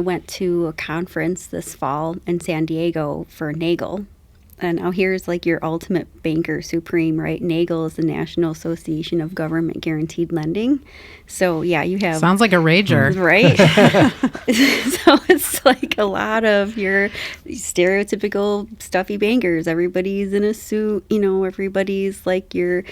I went to a conference this fall in San Diego for NAGLE. And now here's like your ultimate banker supreme, right? NAGLE is the National Association of Government Guaranteed Lending. So yeah, you have... Sounds like a rager. Right? So it's like a lot of your stereotypical stuffy bankers. Everybody's in a suit, everybody's like your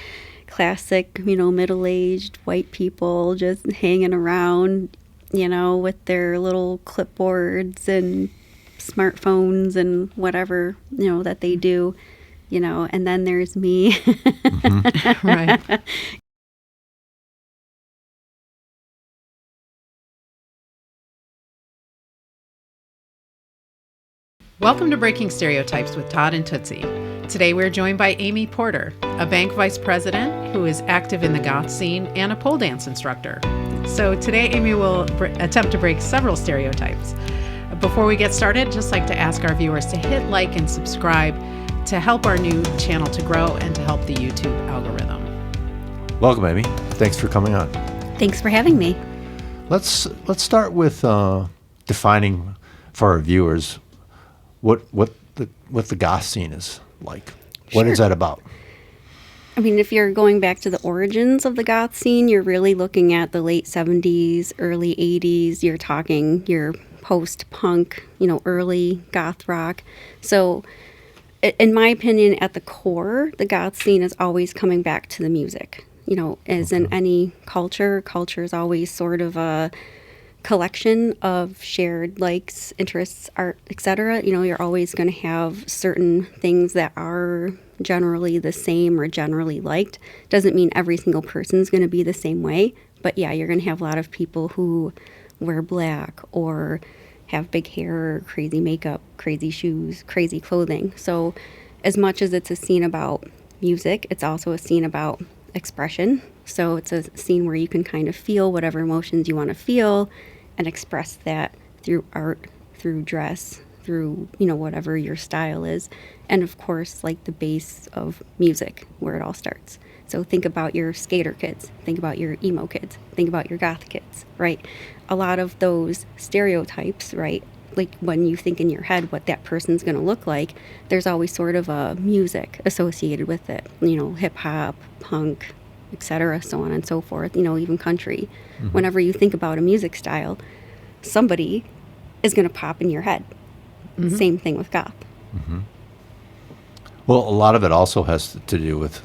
classic, middle-aged white people just hanging around, with their little clipboards and smartphones and whatever, that they do, and then there's me. Mm-hmm. Right. Welcome to Breaking Stereotypes with Todd and Tootsie. Today we're joined by Amy Porter, a bank vice president who is active in the goth scene and a pole dance instructor. So today Amy will attempt to break several stereotypes. Before we get started, just like to ask our viewers to hit like and subscribe to help our new channel to grow and to help the YouTube algorithm. Welcome, Amy. Thanks for coming on. Thanks for having me. Let's start with defining for our viewers what the goth scene is like. What is that about? I mean, if you're going back to the origins of the goth scene, you're really looking at the late 70s, early 80s. You're talking your post-punk, early goth rock. So in my opinion, at the core, the goth scene is always coming back to the music. As in any culture is always sort of a collection of shared likes, interests, art, etc. You're always going to have certain things that are generally the same or generally liked. Doesn't mean every single person's going to be the same way, but yeah, you're going to have a lot of people who wear black or have big hair, crazy makeup, crazy shoes, crazy clothing. So as much as it's a scene about music, it's also a scene about expression. So it's a scene where you can kind of feel whatever emotions you want to feel and express that through art, through dress, through, whatever your style is. And of course, like the base of music, where it all starts. So think about your skater kids, think about your emo kids, think about your goth kids, right? A lot of those stereotypes, right? Like when you think in your head what that person's going to look like, there's always sort of a music associated with it, hip hop, punk, etc., so on and so forth, even country. Mm-hmm. Whenever you think about a music style, somebody is going to pop in your head. Mm-hmm. Same thing with goth. Mm-hmm. Well, a lot of it also has to do with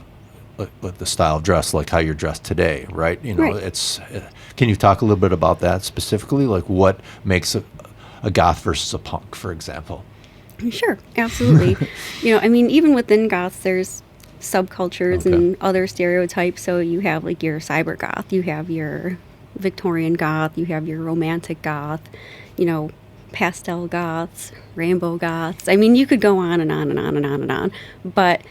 the style of dress, like how you're dressed today, right? Right. It's. Can you talk a little bit about that specifically, like what makes a goth versus a punk, for example? Sure, absolutely. Even within goths, there's subcultures and other stereotypes. So you have like your cyber goth, you have your Victorian goth, you have your romantic goth, pastel goths, rainbow goths. You could go on and on and on and on and on. But,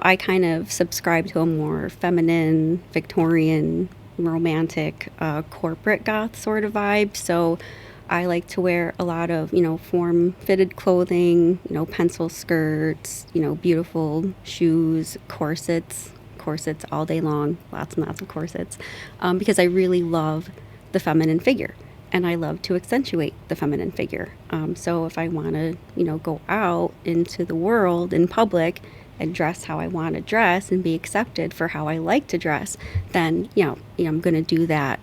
I kind of subscribe to a more feminine, Victorian, romantic, corporate goth sort of vibe. So I like to wear a lot of, form-fitted clothing, pencil skirts, beautiful shoes, corsets all day long, lots and lots of corsets, because I really love the feminine figure. And I love to accentuate the feminine figure. So if I want to, go out into the world in public and dress how I want to dress and be accepted for how I like to dress, then, I'm going to do that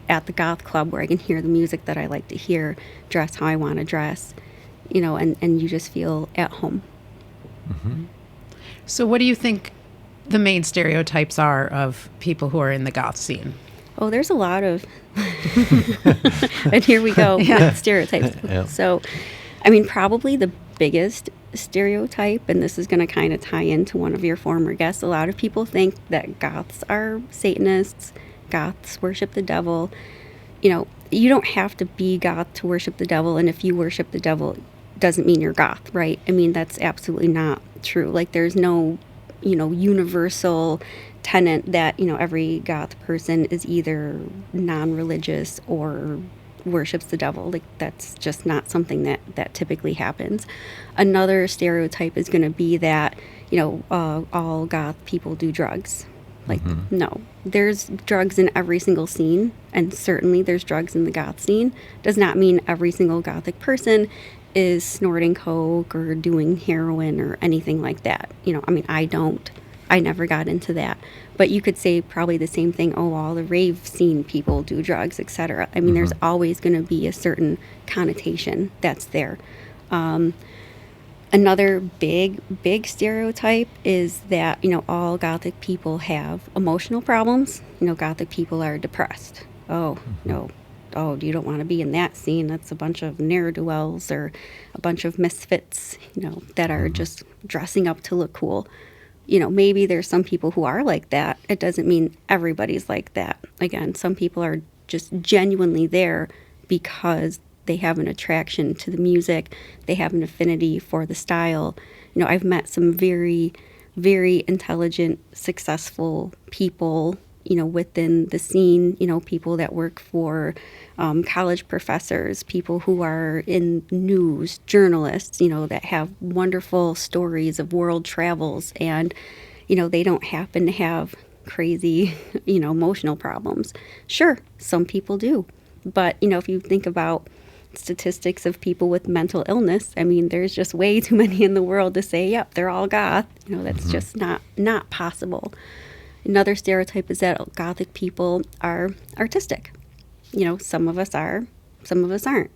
at the goth club where I can hear the music that I like to hear, dress how I want to dress, and you just feel at home. Mm-hmm. So what do you think the main stereotypes are of people who are in the goth scene? Oh, there's a lot of, and here we go, stereotypes. Yeah. So, probably the biggest stereotype, and this is going to kind of tie into one of your former guests, a lot of people think that goths are Satanists, goths worship the devil. You don't have to be goth to worship the devil, and if you worship the devil, doesn't mean you're goth, right? That's absolutely not true. Like, there's no, universal tenet that, every goth person is either non-religious or worships the devil. Like, that's just not something that typically happens. Another stereotype is going to be that, all goth people do drugs. Like, no, there's drugs in every single scene, and certainly there's drugs in the goth scene. Does not mean every single gothic person is snorting coke or doing heroin or anything like that. I mean, I never got into that. But you could say probably the same thing, oh, all the rave scene people do drugs, etc. I mean, there's always going to be a certain connotation that's there. Another big stereotype is that, all Gothic people have emotional problems. Gothic people are depressed. Oh, no. Oh, you don't want to be in that scene. That's a bunch of ne'er-do-wells or a bunch of misfits, that are just dressing up to look cool. Maybe there's some people who are like that. It doesn't mean everybody's like that. Again, some people are just genuinely there because they have an attraction to the music. They have an affinity for the style. I've met some very, very intelligent, successful people, within the scene, people that work for college professors, people who are in news, journalists, that have wonderful stories of world travels, and, they don't happen to have crazy, emotional problems. Sure, some people do. But, if you think about statistics of people with mental illness, I mean, there's just way too many in the world to say, yep, they're all goth. That's just not possible. Another stereotype is that Gothic people are artistic. Some of us are, some of us aren't.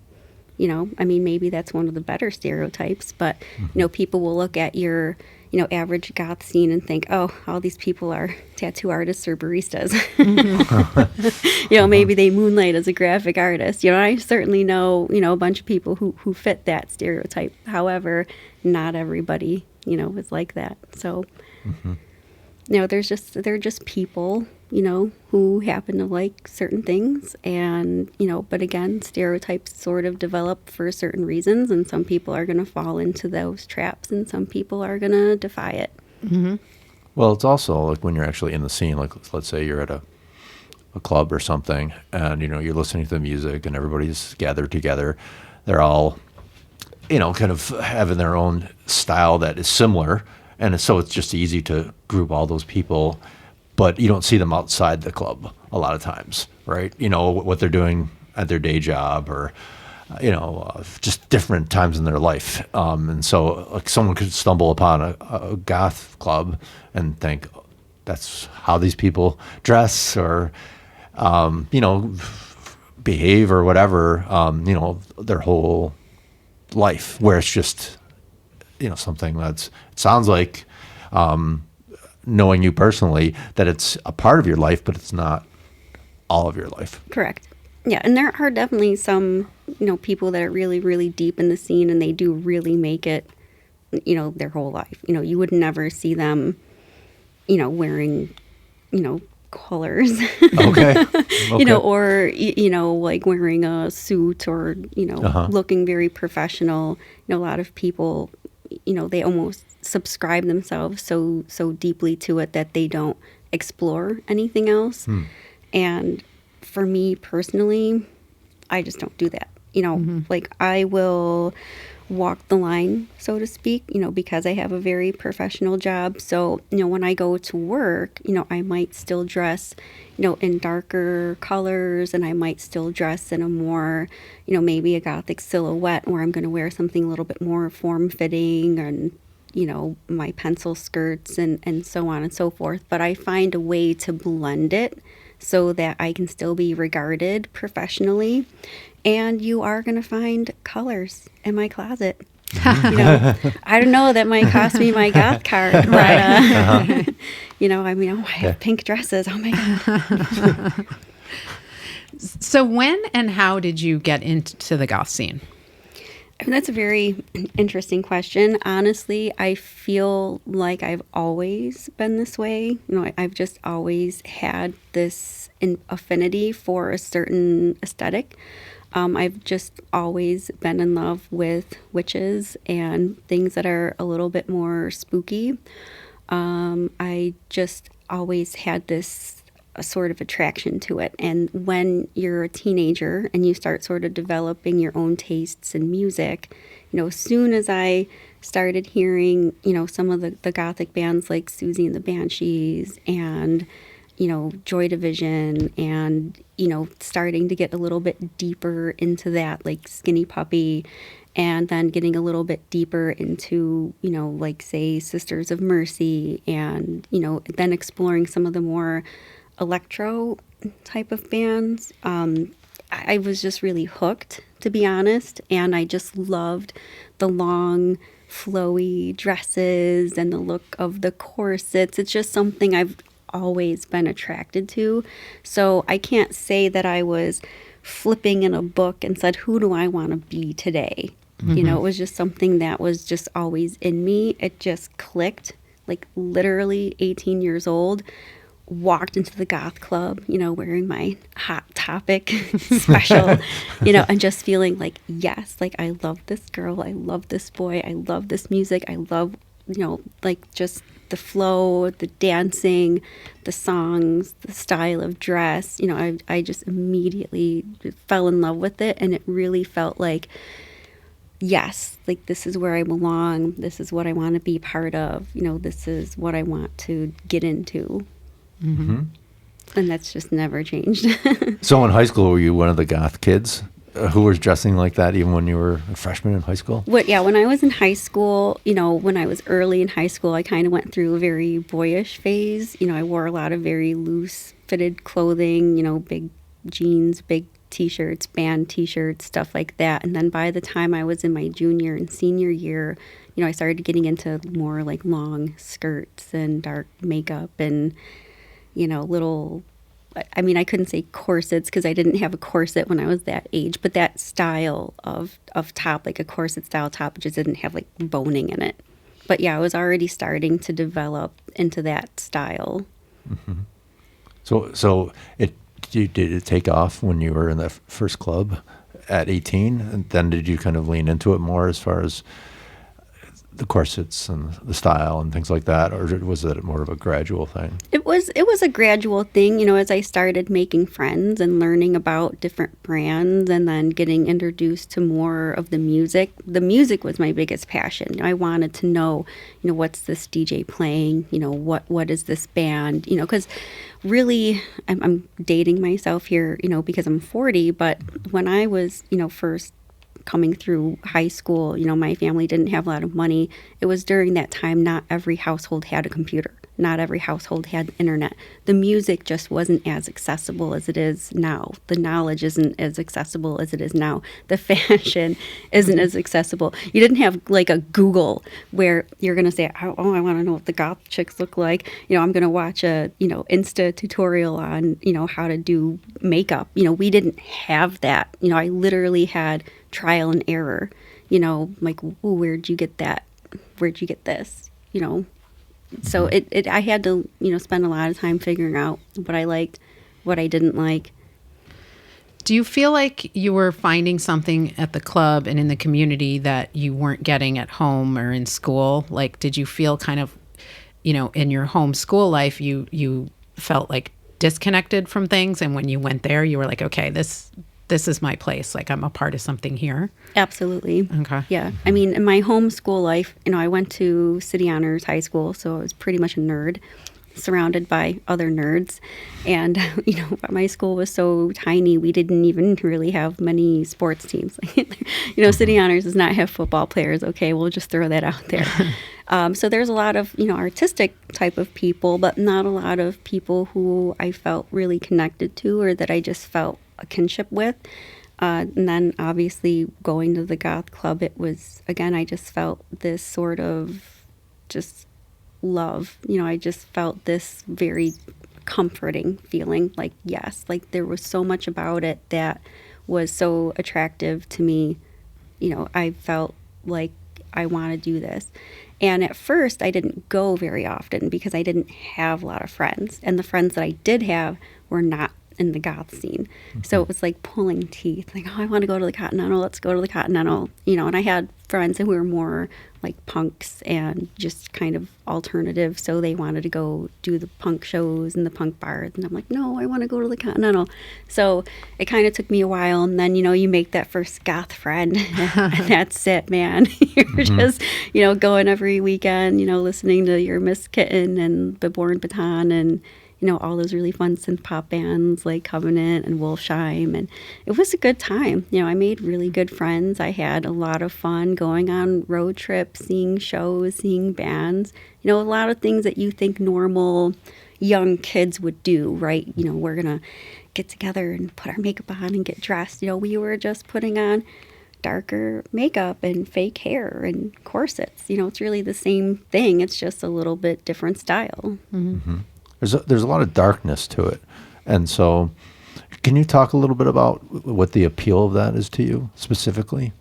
I mean, maybe that's one of the better stereotypes, but, people will look at your, average goth scene and think, oh, all these people are tattoo artists or baristas. Maybe they moonlight as a graphic artist. I certainly know, a bunch of people who fit that stereotype. However, not everybody, is like that. So, they're just people, who happen to like certain things. And, but again, stereotypes sort of develop for certain reasons. And some people are going to fall into those traps and some people are going to defy it. Well, it's also like when you're actually in the scene, like let's say you're at a club or something and, you're listening to the music and everybody's gathered together. They're all, kind of having their own style that is similar. And so it's just easy to group all those people, but you don't see them outside the club a lot of times, right? What they're doing at their day job or, just different times in their life. And so like someone could stumble upon a goth club and think that's how these people dress or, behave or whatever, their whole life, where it's just, something it sounds like, knowing you personally, that it's a part of your life, but it's not all of your life. Correct. Yeah, and there are definitely some, people that are really, really deep in the scene and they do really make it, their whole life. You would never see them, wearing, colors. Okay. Or, like wearing a suit or, looking very professional. A lot of people, they almost subscribe themselves so deeply to it that they don't explore anything else. And for me personally, I just don't do that. Like I will walk the line, so to speak, because I have a very professional job. So, when I go to work, I might still dress, in darker colors, and I might still dress in a more, maybe a Gothic silhouette where I'm going to wear something a little bit more form-fitting and, my pencil skirts and so on and so forth. But I find a way to blend it so that I can still be regarded professionally. And you are going to find colors in my closet. I don't know, that might cost me my goth card, but, I have pink dresses. Oh my God. So when and how did you get into the goth scene? That's a very interesting question. Honestly, I feel like I've always been this way. I've just always had this affinity for a certain aesthetic. I've just always been in love with witches and things that are a little bit more spooky. I just always had this a sort of attraction to it. And when you're a teenager and you start sort of developing your own tastes in music, as soon as I started hearing, some of the Gothic bands like Susie and the Banshees and, Joy Division and, starting to get a little bit deeper into that, like Skinny Puppy, and then getting a little bit deeper into, like, say, Sisters of Mercy, and, then exploring some of the more electro type of bands. I was just really hooked, to be honest, and I just loved the long, flowy dresses and the look of the corsets. It's just something I've always been attracted to. So I can't say that I was flipping in a book and said, who do I want to be today? It was just something that was just always in me. It just clicked, like literally 18 years old, walked into the goth club, wearing my Hot Topic special, and just feeling like, yes, like I love this girl. I love this boy. I love this music. I love, like just the flow, the dancing, the songs, the style of dress. I just immediately fell in love with it. And it really felt like, yes, like this is where I belong. This is what I want to be part of. This is what I want to get into. Mm-hmm. And that's just never changed. So in high school, were you one of the goth kids who was dressing like that even when you were a freshman in high school? When I was in high school, when I was early in high school, I kind of went through a very boyish phase. I wore a lot of very loose fitted clothing, big jeans, big T-shirts, band T-shirts, stuff like that. And then by the time I was in my junior and senior year, I started getting into more like long skirts and dark makeup and, I couldn't say corsets because I didn't have a corset when I was that age, but that style of top, like a corset style top, just didn't have like boning in it. But yeah, I was already starting to develop into that style. Mm-hmm. So did it take off when you were in the first club at 18? And then did you kind of lean into it more as far as the corsets and the style and things like that, or was it more of a gradual thing? It was a gradual thing, as I started making friends and learning about different brands and then getting introduced to more of the music. The music was my biggest passion. I wanted to know, what's this DJ playing? What is this band? Because really, I'm dating myself here, because I'm 40, but when I was, first coming through high school, my family didn't have a lot of money. It was during that time, not every household had a computer. Not every household had internet. The music just wasn't as accessible as it is now. The knowledge isn't as accessible as it is now. The fashion isn't as accessible. You didn't have like a Google where you're going to say, oh, I want to know what the goth chicks look like. I'm going to watch a, Insta tutorial on, how to do makeup. We didn't have that. I literally had trial and error, like, ooh, where'd you get that? Where'd you get this? So I had to, spend a lot of time figuring out what I liked, what I didn't like. Do you feel like you were finding something at the club and in the community that you weren't getting at home or in school? Like, did you feel kind of, in your home school life, you felt like disconnected from things, and when you went there, you were like, okay, this is my place. Like, I'm a part of something here. Absolutely. Okay. Yeah. I mean, in my home school life, I went to City Honors High School, so I was pretty much a nerd, surrounded by other nerds. And, my school was so tiny, we didn't even really have many sports teams. City Honors does not have football players. Okay, we'll just throw that out there. So there's a lot of, artistic type of people, but not a lot of people who I felt really connected to or that I just felt a kinship with. And then obviously going to the goth club, it was, again, I just felt this sort of just love. I just felt this very comforting feeling, like, yes, like there was so much about it that was so attractive to me. I felt like I want to do this. And at first I didn't go very often because I didn't have a lot of friends. And the friends that I did have were not in the goth scene. Mm-hmm. So it was like pulling teeth, like, oh, I want to go to the Continental, let's go to the Continental. And I had friends who were more like punks and just kind of alternative. So they wanted to go do the punk shows and the punk bars. And I'm like, no, I want to go to the Continental. So it kind of took me a while. And then, you make that first goth friend. And that's it, man. You're just, going every weekend, listening to your Miss Kitten and the Born Baton and, all those really fun synth pop bands like Covenant and Wolfsheim. And it was a good time. I made really good friends. I had a lot of fun going on road trips, seeing shows, seeing bands. A lot of things that you think normal young kids would do, right? We're going to get together and put our makeup on and get dressed. We were just putting on darker makeup and fake hair and corsets. It's really the same thing. It's just a little bit different style. Mm-hmm. There's a lot of darkness to it. And so can you talk a little bit about what the appeal of that is to you specifically?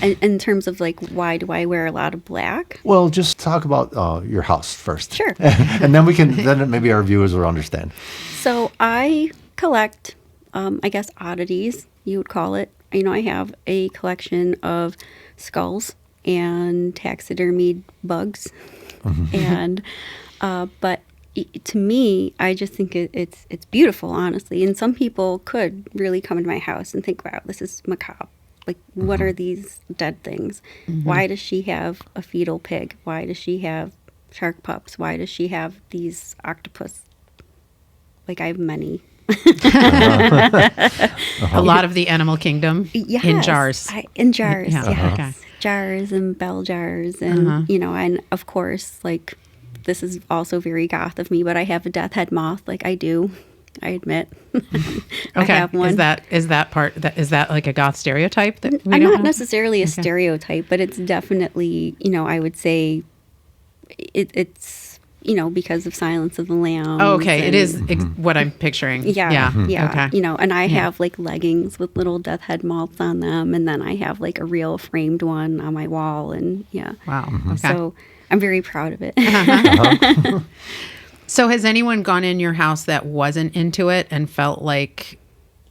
In terms of like, why do I wear a lot of black? Well, just talk about your house first. Sure. And then then maybe our viewers will understand. So I collect, I guess, oddities, you would call it. I have a collection of skulls and taxidermied bugs. And but to me, I just think it's beautiful, honestly. And some people could really come into my house and think, wow, this is macabre. Like, what are these dead things? Why does she have a fetal pig? Why does she have shark pups? Why does she have these octopus? Like, I have many. A lot of the animal kingdom in jars. In jars, Yeah. yes. Okay. Jars and bell jars. And, and of course, like, this is also very goth of me, but I have a death head moth. Like, I do. I admit. I have one. Is that like a goth stereotype that we I'm don't not know? necessarily a stereotype, but it's definitely, I would say it's, because of Silence of the Lambs. Oh, okay. It is what I'm picturing. Yeah. Okay. And I have like leggings with little death head moths on them. And then I have like a real framed one on my wall. And Wow. Okay. So I'm very proud of it. So has anyone gone in your house that wasn't into it and felt like,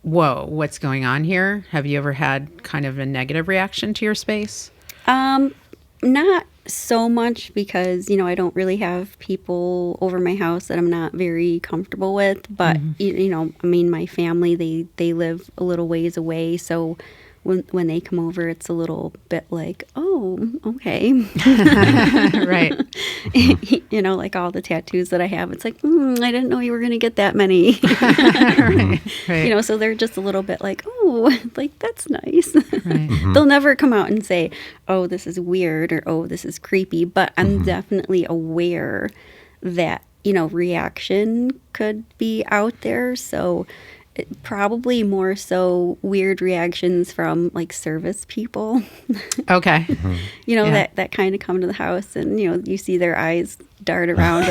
whoa, what's going on here? Have you ever had kind of a negative reaction to your space? Not so much because, I don't really have people over my house that I'm not very comfortable with. But, my family, they live a little ways away. So when they come over, it's a little bit like, oh, okay. Right. Like all the tattoos that I have, it's like, I didn't know you were going to get that many. Right. So they're just a little bit like, oh, like, that's nice. Right. They'll never come out and say, oh, this is weird or, oh, this is creepy. But I'm definitely aware that, reaction could be out there. So probably more so weird reactions from like service people. Okay. That kind of come to the house and, you see their eyes dart around.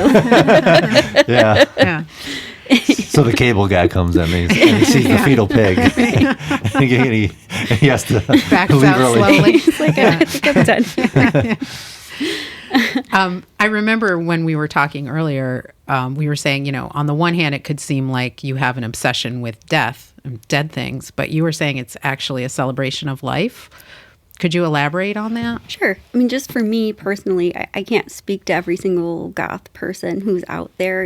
Yeah. So the cable guy comes in and he sees the fetal pig. and he has to Backs leave out early. slowly. It's like, I think I'm done. I remember when we were talking earlier, we were saying, on the one hand, it could seem like you have an obsession with death and dead things, but you were saying it's actually a celebration of life. Could you elaborate on that? Sure. Just for me personally, I can't speak to every single goth person who's out there.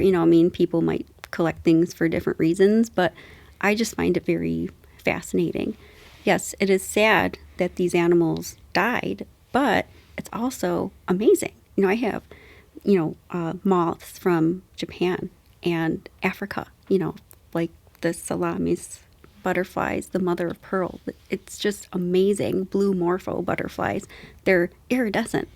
People might collect things for different reasons, but I just find it very fascinating. Yes, it is sad that these animals died, but it's also amazing. I have, moths from Japan and Africa, like the Salamis butterflies, the mother of pearl. It's just amazing. Blue morpho butterflies. They're iridescent.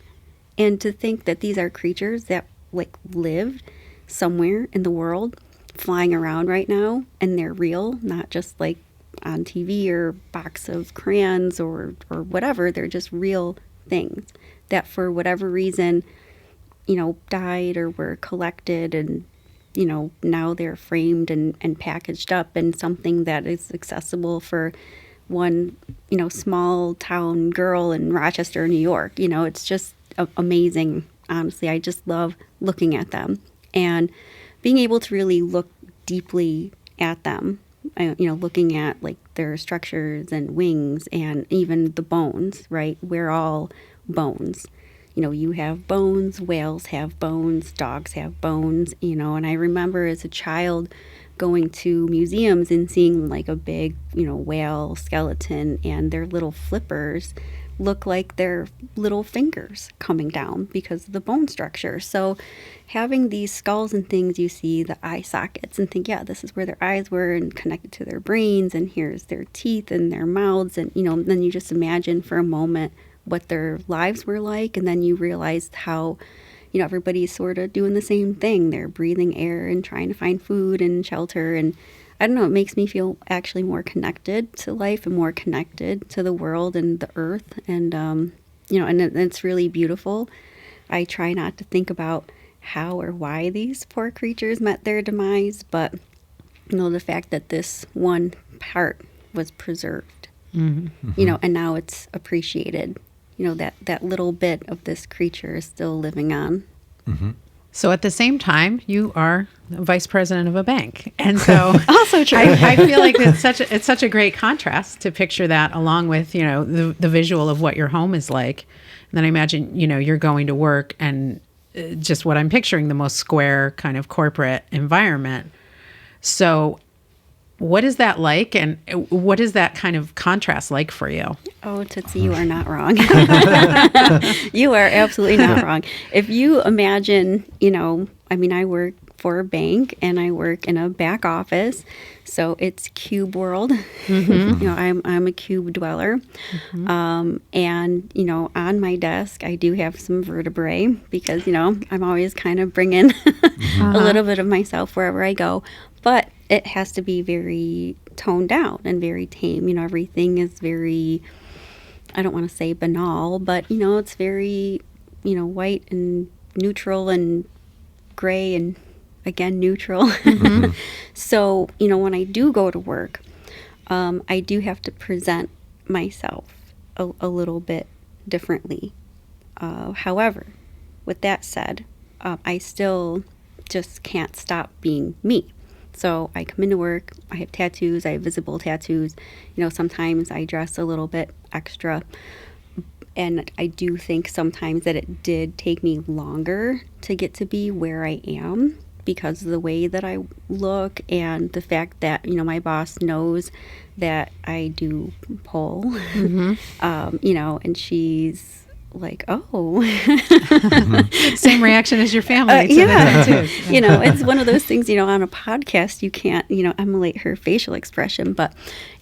And to think that these are creatures that like lived somewhere in the world flying around right now and they're real, not just like on TV or box of crayons or whatever. They're just real things that for whatever reason, died or were collected and, now they're framed and packaged up in something that is accessible for one, small town girl in Rochester, New York. It's just amazing. Honestly, I just love looking at them and being able to really look deeply at them. Looking at like their structures and wings and even the bones, right? We're all bones. You have bones, whales have bones, dogs have bones, and I remember as a child going to museums and seeing like a big, whale skeleton, and their little flippers look like their little fingers coming down because of the bone structure. So having these skulls and things, you see the eye sockets and think, yeah, this is where their eyes were and connected to their brains, and here's their teeth and their mouths, and then you just imagine for a moment what their lives were like, and then you realized how everybody's sort of doing the same thing. They're breathing air and trying to find food and shelter, and I don't know, it makes me feel actually more connected to life and more connected to the world and the earth, and and it's really beautiful. I try not to think about how or why these poor creatures met their demise, but the fact that this one part was preserved, and now it's appreciated. That little bit of this creature is still living on. Mm-hmm. So at the same time, you are vice president of a bank, and so also true. I feel like it's such a great contrast to picture that along with the visual of what your home is like. And then I imagine you're going to work, and just what I'm picturing, the most square kind of corporate environment. So what is that like, and what is that kind of contrast like for you? Oh, Tootsie, you are not wrong. You are absolutely not wrong. If you imagine, I work for a bank and I work in a back office, so it's cube world. Mm-hmm. I'm a cube dweller. Mm-hmm. And, on my desk, I do have some vertebrae because, I'm always kind of bringing a little bit of myself wherever I go. But it has to be very toned down and very tame. Everything is very, I don't want to say banal, but, it's very, white and neutral and gray and, again, neutral. Mm-hmm. So, when I do go to work, I do have to present myself a little bit differently. However, with that said, I still just can't stop being me. So I come into work, I have tattoos, I have visible tattoos. Sometimes I dress a little bit extra. And I do think sometimes that it did take me longer to get to be where I am because of the way that I look and the fact that, my boss knows that I do pole, mm-hmm. And she's like, oh. Same reaction as your family to yeah. the tattoos. It's one of those things, on a podcast, you can't, emulate her facial expression. But,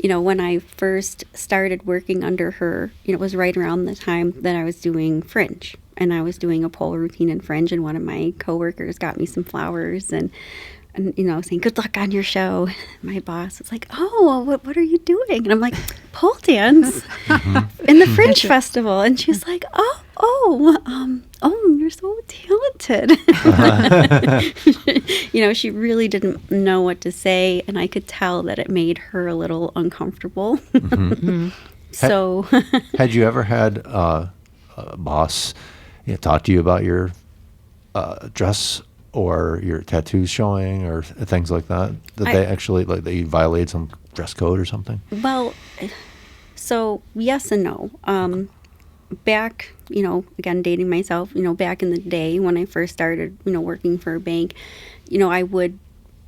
when I first started working under her, it was right around the time that I was doing Fringe. And I was doing a pole routine in Fringe, and one of my coworkers got me some flowers and saying, good luck on your show. My boss was like, oh, what are you doing? And I'm like, pole dance in the Fringe Festival. And she's like, you're so talented. She really didn't know what to say. And I could tell that it made her a little uncomfortable. Mm-hmm. So had you ever had a boss talk to you about your dress or your tattoos showing or things like that? They actually, like, they violate some dress code or something? Well, so yes and no. Back, again, dating myself, back in the day when I first started, working for a bank, I would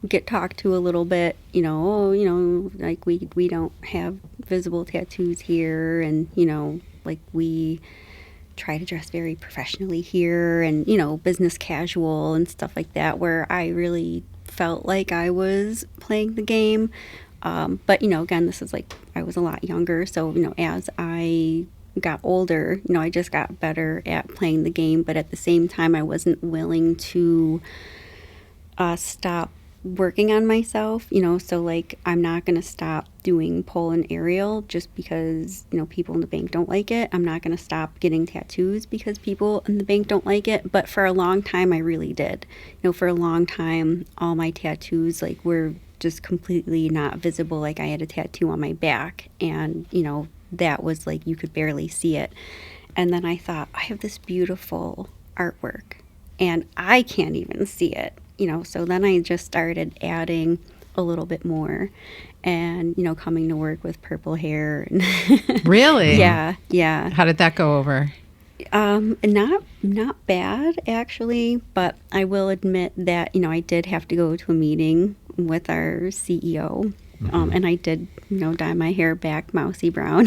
get talked to a little bit, like we don't have visible tattoos here, and, like we try to dress very professionally here and, business casual and stuff like that, where I really felt like I was playing the game. But, again, this is like I was a lot younger. So, as I got older, I just got better at playing the game. But at the same time, I wasn't willing to stop working on myself, so like I'm not going to stop doing pole and aerial just because, people in the bank don't like it. I'm not going to stop getting tattoos because people in the bank don't like it. But for a long time, I really did. For a long time, all my tattoos like were just completely not visible. Like I had a tattoo on my back and, that was like you could barely see it. And then I thought, I have this beautiful artwork and I can't even see it. So then I just started adding a little bit more. and, coming to work with purple hair. And Really? Yeah. How did that go over? Not bad, actually, but I will admit that, I did have to go to a meeting with our CEO. And I did, dye my hair back mousy brown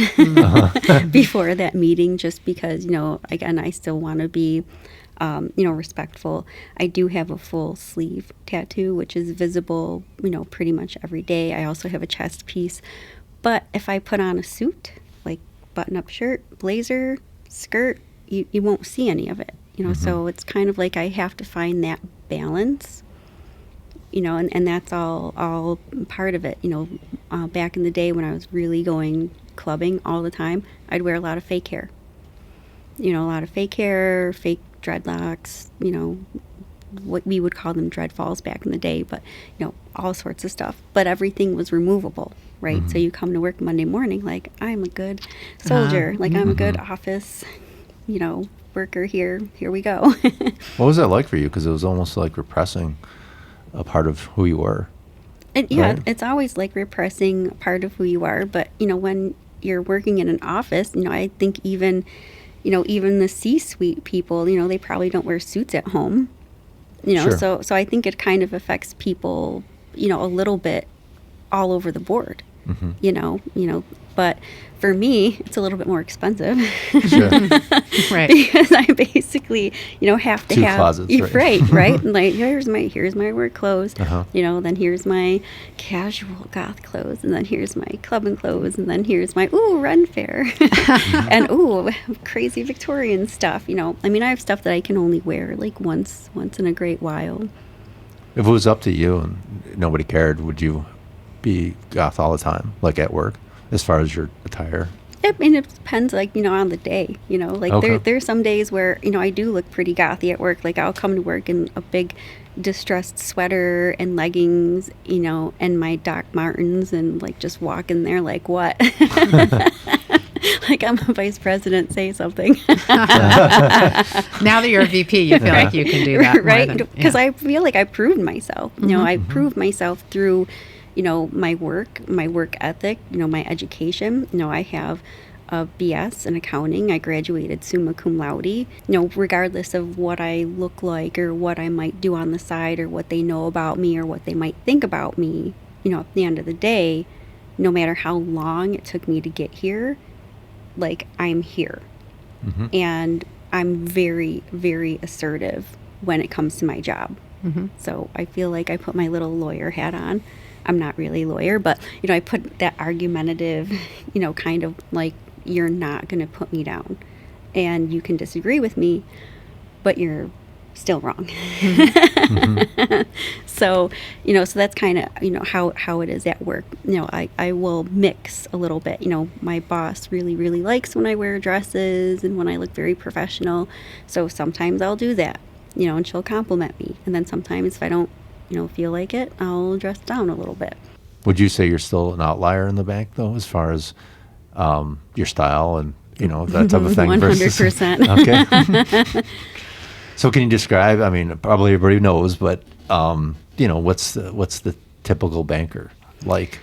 before that meeting, just because, again, I still want to be, respectful. I do have a full sleeve tattoo, which is visible, pretty much every day. I also have a chest piece. But if I put on a suit, like button-up shirt, blazer, skirt, you won't see any of it, So it's kind of like I have to find that balance. And that's all part of it. Back in the day when I was really going clubbing all the time, I'd wear a lot of fake hair. A lot of fake hair, fake dreadlocks, what we would call them dreadfalls back in the day, but, all sorts of stuff. But everything was removable, right? So you come to work Monday morning like, I'm a good soldier, like I'm a good office, worker here. Here we go. What was that like for you? Because it was almost like repressing a part of who you were. Yeah, right? It's always like repressing a part of who you are. But, when you're working in an office, I think even the C-suite people, they probably don't wear suits at home. Sure. So I think it kind of affects people, a little bit all over the board. But for me, it's a little bit more expensive. Sure. Right. Because I basically, have to Two have cloosets, right? right. And like here's my work clothes. Uh-huh. Then here's my casual goth clothes, and then here's my clubbing clothes, and then here's my Ren Fair, and crazy Victorian stuff. I have stuff that I can only wear like once in a great while. If it was up to you and nobody cared, would you be goth all the time, like at work, as far as your attire? It depends, like, on the day, like Okay. there's some days where, I do look pretty gothy at work. Like I'll come to work in a big distressed sweater and leggings, and my Doc Martens, and like just walk in there like, what? Like I'm a vice president, say something. Now that you're a VP, you feel like you can do that. Right? Because I feel like I proved myself. I proved myself through my work ethic, my education. I have a BS in accounting. I graduated summa cum laude. Regardless of what I look like or what I might do on the side or what they know about me or what they might think about me, at the end of the day, no matter how long it took me to get here, like I'm here. And I'm very, very assertive when it comes to my job. So I feel like I put my little lawyer hat on. I'm not really a lawyer, but, I put that argumentative, kind of like, you're not going to put me down. And you can disagree with me, but you're still wrong. So, so that's kind of, how it is at work. I will mix a little bit. My boss really, really likes when I wear dresses and when I look very professional. So sometimes I'll do that, and she'll compliment me. And then sometimes if I don't, feel like it, I'll dress down a little bit. Would you say you're still an outlier in the bank, though, as far as your style and, that type of thing? 100%. Okay. So can you describe, probably everybody knows, but, what's the typical banker like?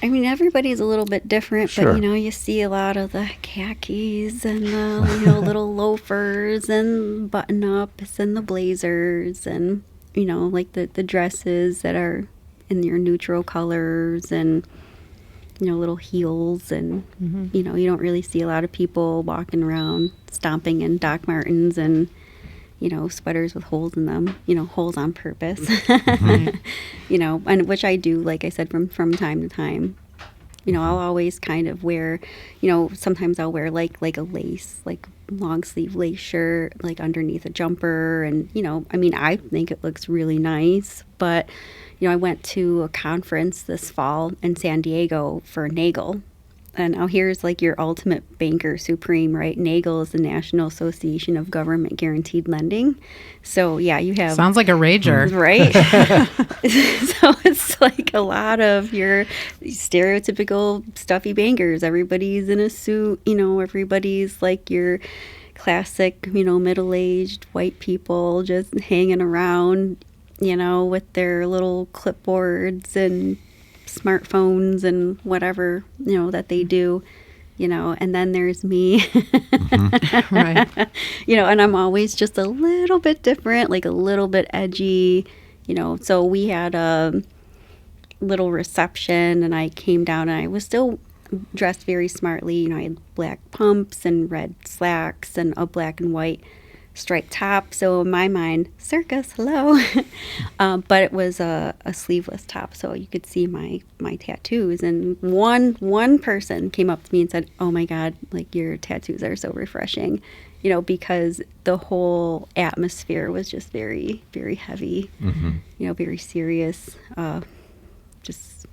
Everybody's a little bit different, Sure. but, you see a lot of the khakis and the, little loafers and button-ups and the blazers and, like the dresses that are in your neutral colors and, little heels and, you don't really see a lot of people walking around stomping in Doc Martens and, sweaters with holes in them, holes on purpose, and which I do, like I said, from time to time. I'll always kind of wear, sometimes I'll wear like a lace, like long sleeve lace shirt, like underneath a jumper. And, I think it looks really nice. But, I went to a conference this fall in San Diego for NAGLE. And now here's like your ultimate banker supreme, right? NAGLE is the National Association of Government Guaranteed Lending. So yeah, you have... Sounds like a rager. Right? So it's like a lot of your stereotypical stuffy bankers. Everybody's in a suit, everybody's like your classic, middle-aged white people just hanging around, with their little clipboards and smartphones and whatever, that they do, and then there's me, Right. and I'm always just a little bit different, like a little bit edgy, so we had a little reception and I came down and I was still dressed very smartly. I had black pumps and red slacks and a black and white striped top. So in my mind, circus, hello. But it was a sleeveless top, so you could see my tattoos. And one person came up to me and said, "Oh my God, like your tattoos are so refreshing," because the whole atmosphere was just very, very heavy, very serious. Just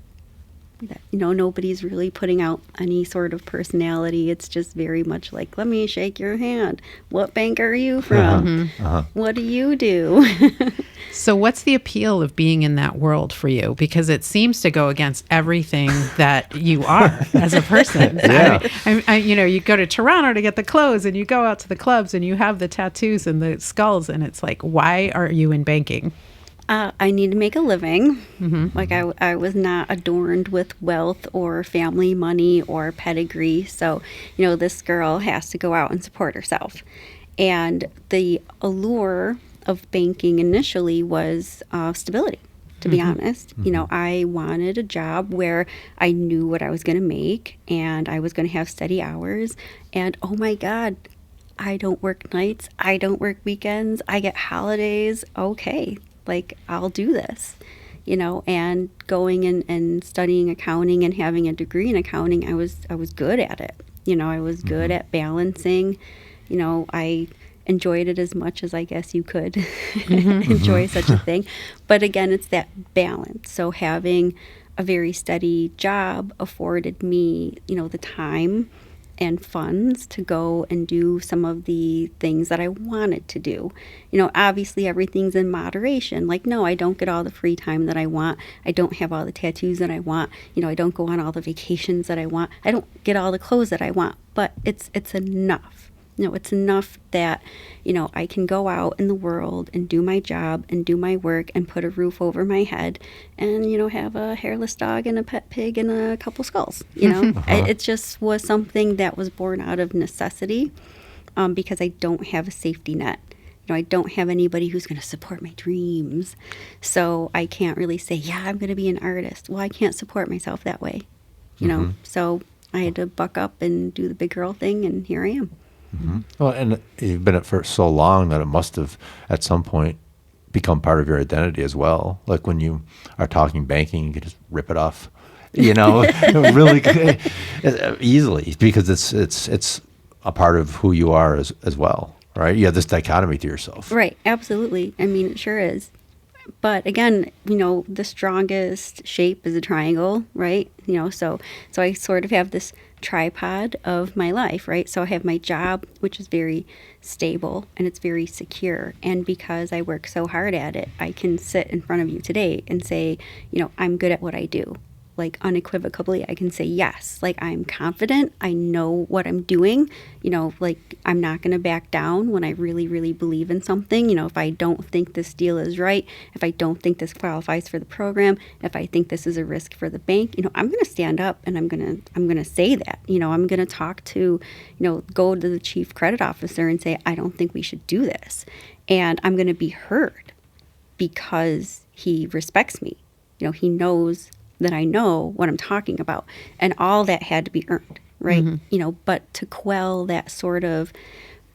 that, nobody's really putting out any sort of personality. It's just very much like, let me shake your hand. What bank are you from? What do you do? So what's the appeal of being in that world for you? Because it seems to go against everything that you are as a person. Yeah. You go to Toronto to get the clothes and you go out to the clubs and you have the tattoos and the skulls. And it's like, why are you in banking? I need to make a living. Like I was not adorned with wealth or family money or pedigree. So, this girl has to go out and support herself. And the allure of banking initially was stability, to be honest. I wanted a job where I knew what I was going to make and I was going to have steady hours. And oh my God, I don't work nights. I don't work weekends. I get holidays. Okay. Like, I'll do this, and going and studying accounting and having a degree in accounting, I was good at it. I was good at balancing. I enjoyed it as much as I guess you could enjoy such a thing. But again, it's that balance. So having a very steady job afforded me, the time and funds to go and do some of the things that I wanted to do. Obviously everything's in moderation. Like, no, I don't get all the free time that I want. I don't have all the tattoos that I want. I don't go on all the vacations that I want. I don't get all the clothes that I want, but it's enough. It's enough that, I can go out in the world and do my job and do my work and put a roof over my head and, have a hairless dog and a pet pig and a couple skulls. It just was something that was born out of necessity because I don't have a safety net. I don't have anybody who's going to support my dreams. So I can't really say, yeah, I'm going to be an artist. Well, I can't support myself that way, So I had to buck up and do the big girl thing, and here I am. Well, and you've been at it for so long that it must have, at some point, become part of your identity as well. Like when you are talking banking, you can just rip it off, really easily because it's a part of who you are as well, right? You have this dichotomy to yourself. Right, absolutely. I mean, it sure is. But again, the strongest shape is a triangle, right? So I sort of have this tripod of my life, right? So I have my job, which is very stable and it's very secure. And because I work so hard at it, I can sit in front of you today and say, I'm good at what I do. Like unequivocally, I can say yes. Like I'm confident. I know what I'm doing. Like I'm not going to back down when I really, really believe in something. If I don't think this deal is right, if I don't think this qualifies for the program, if I think this is a risk for the bank, I'm going to stand up and I'm going to say that. I'm going to talk to, go to the chief credit officer and say, I don't think we should do this. And I'm going to be heard because he respects me. He knows that I know what I'm talking about. And all that had to be earned, right? But to quell that sort of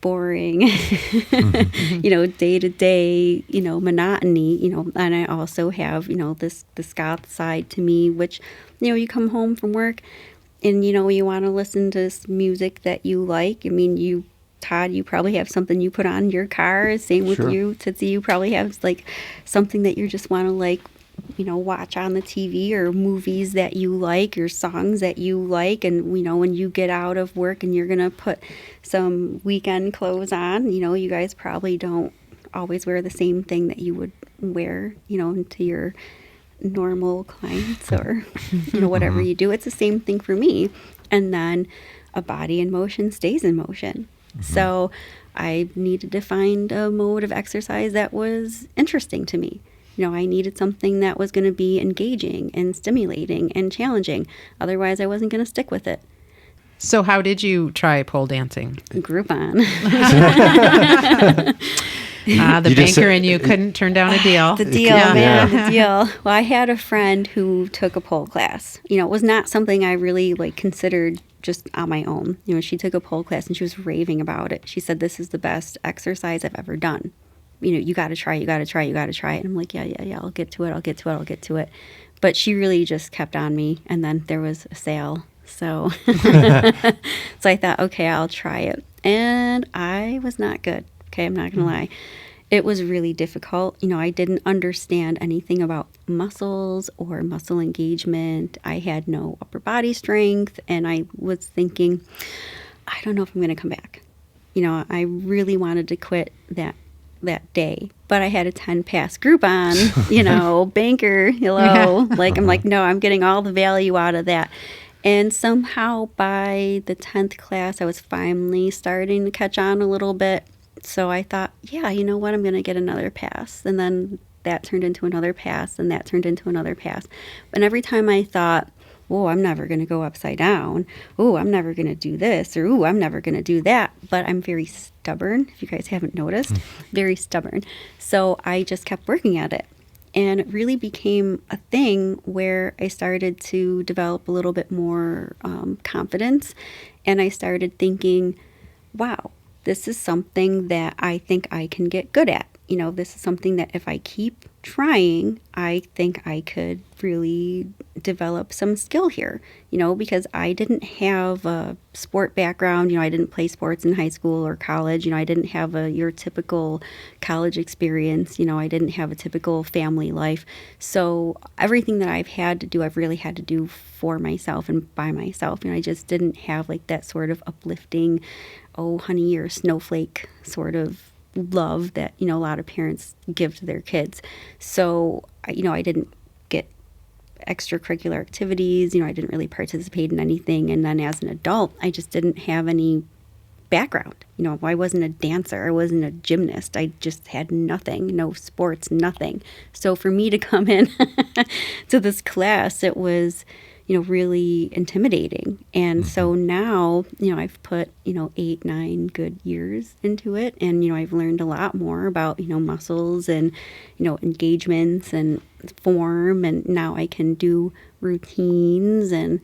boring, day-to-day, monotony, and I also have, this goth side to me, which, you come home from work and, you want to listen to music that you like. I mean, Todd, you probably have something you put on your car. Same with you, Tootsie. You probably have like something that you just want to watch on the TV or movies that you like or songs that you like. And, when you get out of work and you're going to put some weekend clothes on, you guys probably don't always wear the same thing that you would wear, to your normal clients or, whatever you do. It's the same thing for me. And then a body in motion stays in motion. So I needed to find a mode of exercise that was interesting to me. I needed something that was going to be engaging and stimulating and challenging. Otherwise, I wasn't going to stick with it. So how did you try pole dancing? Groupon. The You just banker said- and you couldn't turn down a deal. The deal, man, the deal. Well, I had a friend who took a pole class. It was not something I really considered just on my own. She took a pole class and she was raving about it. She said, "This is the best exercise I've ever done. You got to try, you got to try, you got to try it." And I'm like, yeah, I'll get to it. But she really just kept on me. And then there was a sale. So, so I thought, okay, I'll try it. And I was not good. Okay, I'm not going to lie. It was really difficult. I didn't understand anything about muscles or muscle engagement. I had no upper body strength. And I was thinking, I don't know if I'm going to come back. I really wanted to quit that day, but I had a 10 pass Groupon, banker, hello. I'm like, no, I'm getting all the value out of that. And somehow by the 10th class, I was finally starting to catch on a little bit. So I thought, yeah, you know what? I'm going to get another pass. And then that turned into another pass, and that turned into another pass. And every time I thought, "Oh, I'm never going to go upside down. Oh, I'm never going to do this," or "Oh, I'm never going to do that." But I'm very stubborn, if you guys haven't noticed, very stubborn. So I just kept working at it. And it really became a thing where I started to develop a little bit more confidence. And I started thinking, wow, this is something that I think I can get good at. This is something that if I keep trying, I think I could really develop some skill here, because I didn't have a sport background. I didn't play sports in high school or college. I didn't have your typical college experience. I didn't have a typical family life. So everything that I've had to do, I've really had to do for myself and by myself. I just didn't have that sort of uplifting, oh, honey, you're a snowflake sort of love that a lot of parents give to their kids. So I didn't get extracurricular activities. I didn't really participate in anything. And then as an adult, I just didn't have any background. I wasn't a dancer. I wasn't a gymnast. I just had nothing, no sports, nothing. So for me to come in to this class, it was really intimidating. And so now, I've put, 8-9 good years into it. And, I've learned a lot more about, muscles and, engagements and form. And now I can do routines and,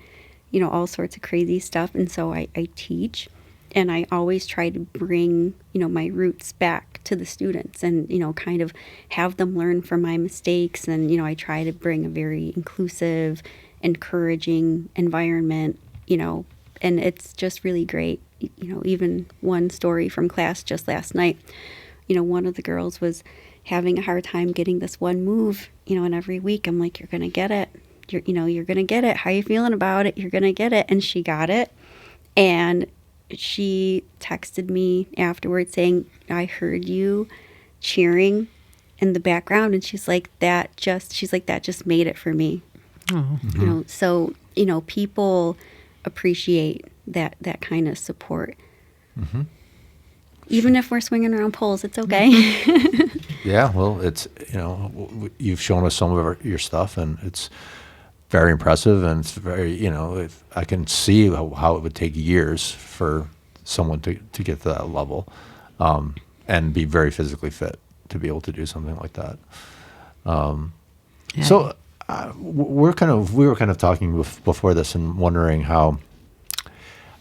all sorts of crazy stuff. And so I teach. And I always try to bring, my roots back to the students and, kind of have them learn from my mistakes. And, I try to bring a very inclusive, encouraging environment, and it's just really great. Even one story from class just last night, one of the girls was having a hard time getting this one move, and every week I'm like, "You're going to get it. You're going to get it. How are you feeling about it? You're going to get it." And she got it. And she texted me afterwards saying, "I heard you cheering in the background." And she's like, that just made it for me. So, people appreciate that kind of support. Even if we're swinging around poles, it's okay. Yeah, well, it's, you've shown us some of your stuff, and it's very impressive, and it's very, if I can see how it would take years for someone to get to that level, and be very physically fit to be able to do something like that. So we were kind of talking before this and wondering how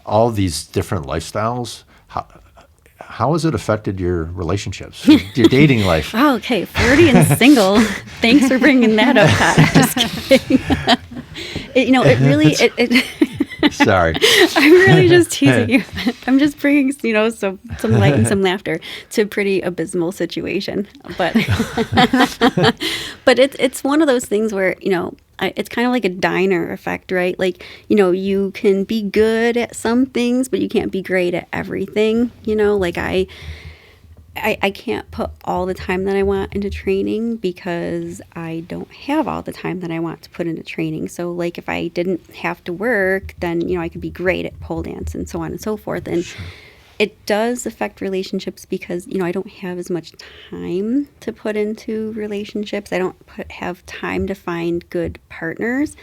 all these different lifestyles, how has it affected your relationships, your dating life? Oh, okay, 40 and single. Thanks for bringing that up, Pat. I'm just kidding. It really. Sorry. I'm really just teasing you. I'm just bringing, some light and some laughter to a pretty abysmal situation. But but it's one of those things where, it's kind of like a diner effect, right? You can be good at some things, but you can't be great at everything. I can't put all the time that I want into training because I don't have all the time that I want to put into training. So if I didn't have to work, then, I could be great at pole dance and so on and so forth. And it does affect relationships because, I don't have as much time to put into relationships. I don't have time to find good partners.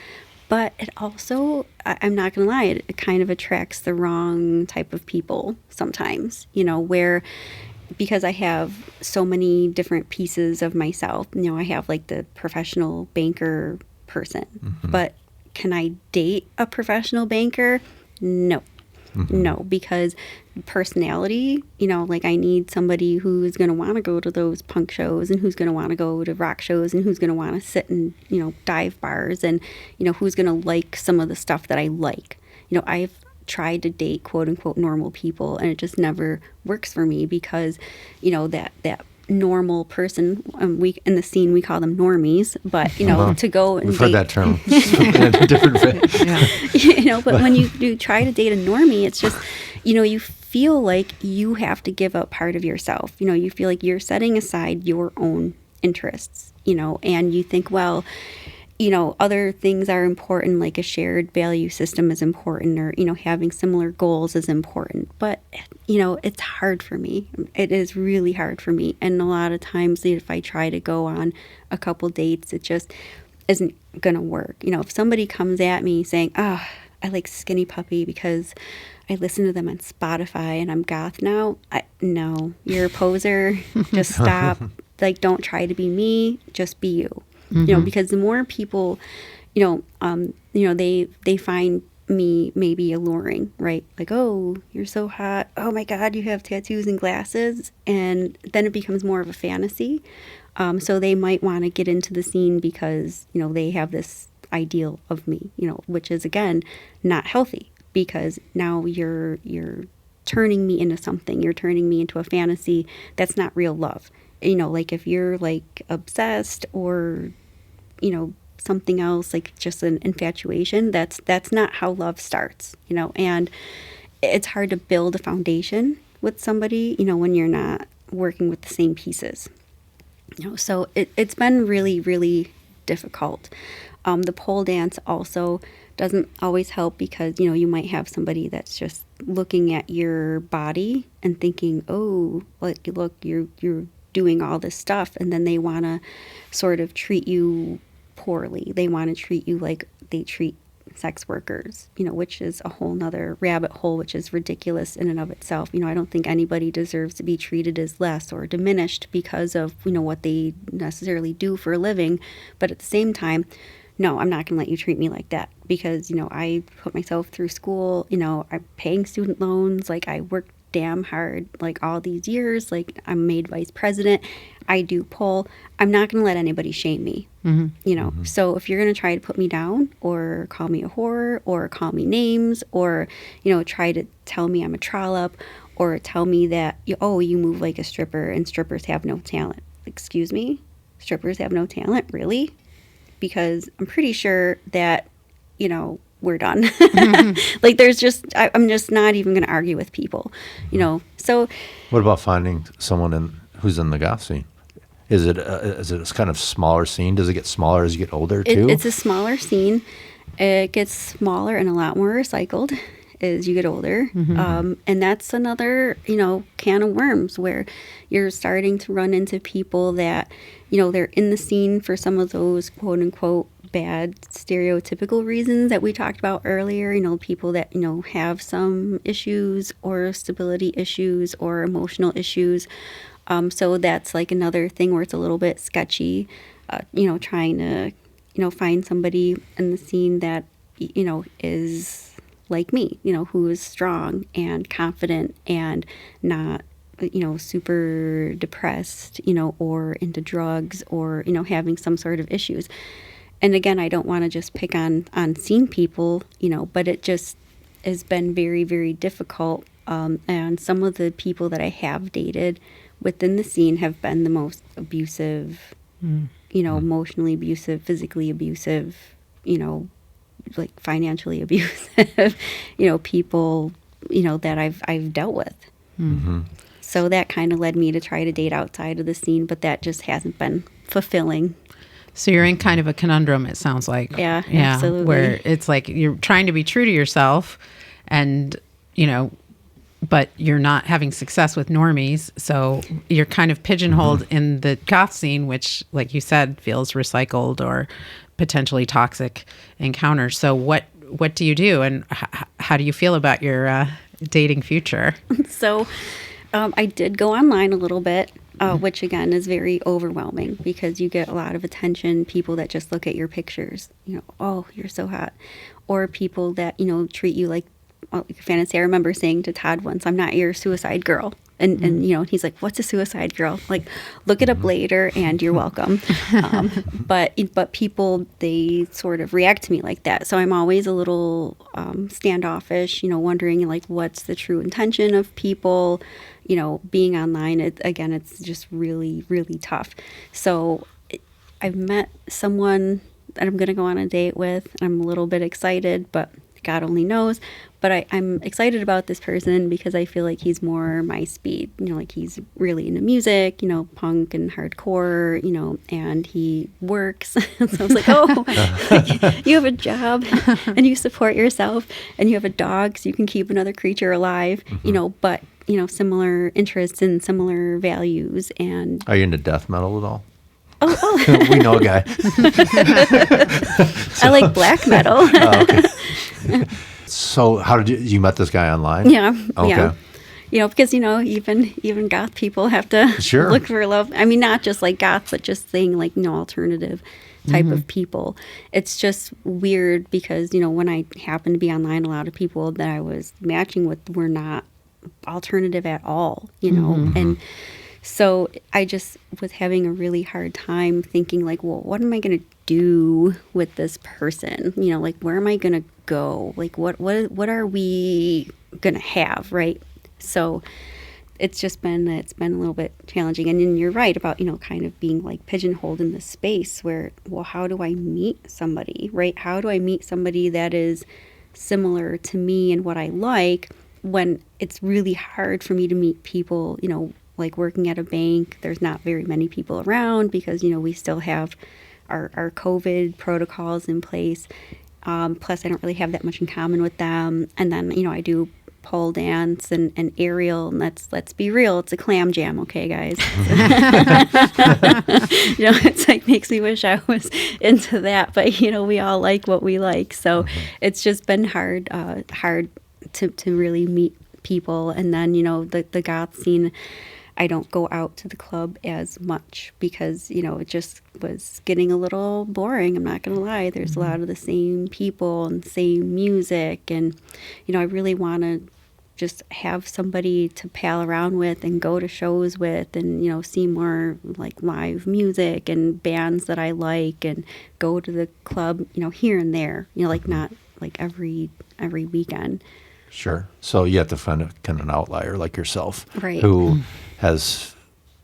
But it also, I'm not going to lie, it kind of attracts the wrong type of people sometimes, where because I have so many different pieces of myself, I have like the professional banker person, but can I date a professional banker? No. No, because personality, like I need somebody who's going to want to go to those punk shows and who's going to want to go to rock shows and who's going to want to sit in, dive bars and, who's going to like some of the stuff that I like. I've tried to date quote unquote normal people and it just never works for me because, that normal person, we in the scene we call them normies, but to go and We've date, heard that term in a different way. but when you try to date a normie, it's just you feel like you have to give up part of yourself. You feel like you're setting aside your own interests, and you think, well, other things are important, like a shared value system is important, or, having similar goals is important. But, it's hard for me. It is really hard for me. And a lot of times if I try to go on a couple dates, it just isn't going to work. If somebody comes at me saying, oh, I like Skinny Puppy because I listen to them on Spotify and I'm goth now. No, you're a poser. Just stop. Like, don't try to be me. Just be you. Because the more people, they find me maybe alluring, right? Like, oh, you're so hot. Oh my God, you have tattoos and glasses. And then it becomes more of a fantasy. So they might want to get into the scene because, they have this ideal of me, which is, again, not healthy because now you're turning me into something. You're turning me into a fantasy. That's not real love. Like if you're like obsessed or, something else, like just an infatuation, that's not how love starts, and it's hard to build a foundation with somebody, when you're not working with the same pieces, so it's been really, really difficult. The pole dance also doesn't always help because, you might have somebody that's just looking at your body and thinking, oh, like, look, you're doing all this stuff, and then they want to sort of treat you poorly. They want to treat you like they treat sex workers, which is a whole nother rabbit hole, which is ridiculous in and of itself. I don't think anybody deserves to be treated as less or diminished because of, what they necessarily do for a living. But at the same time, no, I'm not going to let you treat me like that because, I put myself through school, I'm paying student loans, like I worked damn hard, like all these years, like I'm made vice president, I do pole. I'm not going to let anybody shame me, So if you're going to try to put me down or call me a whore or call me names or, try to tell me I'm a trollop or tell me that, you move like a stripper and strippers have no talent. Excuse me? Strippers have no talent? Really? Because I'm pretty sure that, we're done. Like I'm just not even going to argue with people, so. What about finding someone who's in the goth scene? Is it a kind of smaller scene? Does it get smaller as you get older too? It's a smaller scene. It gets smaller and a lot more recycled as you get older. And that's another, can of worms where you're starting to run into people that, they're in the scene for some of those quote unquote bad stereotypical reasons that we talked about earlier, people that, have some issues or stability issues or emotional issues. So that's like another thing where it's a little bit sketchy, trying to, find somebody in the scene that, is like me, who is strong and confident and not, super depressed, or into drugs or, having some sort of issues. And again, I don't want to just pick on scene people, but it just has been very, very difficult. And some of the people that I have dated within the scene have been the most abusive, emotionally abusive, physically abusive, like financially abusive, people, that I've dealt with. So that kind of led me to try to date outside of the scene, but that just hasn't been fulfilling. So you're in kind of a conundrum, it sounds like. Yeah, absolutely. Where it's like you're trying to be true to yourself and, but you're not having success with normies. So you're kind of pigeonholed in the goth scene, which, like you said, feels recycled or potentially toxic encounters. So what do you do, and how do you feel about your dating future? So I did go online a little bit, which again is very overwhelming because you get a lot of attention, people that just look at your pictures, oh, you're so hot, or people that, treat you like fantasy. I remember saying to Todd once, I'm not your suicide girl. And he's like, what's a suicide girl? Like, look it up later and you're welcome. But people, they sort of react to me like that. So I'm always a little standoffish, wondering like, what's the true intention of people, being online. It's just really, really tough. So I've met someone that I'm going to go on a date with. I'm a little bit excited, but God only knows. But I'm excited about this person because I feel like he's more my speed. Like he's really into music, punk and hardcore, and he works. So I was like, oh, you have a job and you support yourself and you have a dog so you can keep another creature alive, but, similar interests and similar values. And Are you into death metal at all? Oh. We know a guy. I like black metal. Oh, okay. So how did you met this guy online? Yeah. Okay. Yeah. Because, even goth people have to Sure. look for love. I mean, not just like goth, but just saying like, alternative type of people. It's just weird because, when I happened to be online, a lot of people that I was matching with were not alternative at all, and so I just was having a really hard time thinking like, well, what am I going to do with this person? Like, where am I going to go? Like, what are we going to have? Right. So it's been a little bit challenging. And then you're right about, kind of being like pigeonholed in this space where, well, how do I meet somebody? Right. How do I meet somebody that is similar to me and what I like, when it's really hard for me to meet people, like working at a bank, there's not very many people around because, we still have our COVID protocols in place. Plus, I don't really have that much in common with them. And then, I do pole dance and aerial, and let's be real, it's a clam jam, okay, guys? It's like makes me wish I was into that, but, we all like what we like. So it's just been hard to really meet people. And then, the goth scene, I don't go out to the club as much because, it just was getting a little boring. I'm not going to lie. There's a lot of the same people and same music. And, I really want to just have somebody to pal around with and go to shows with and, see more like live music and bands that I like and go to the club, here and there, like not like every weekend. Sure. So you have to find kind of an outlier like yourself, Right. who has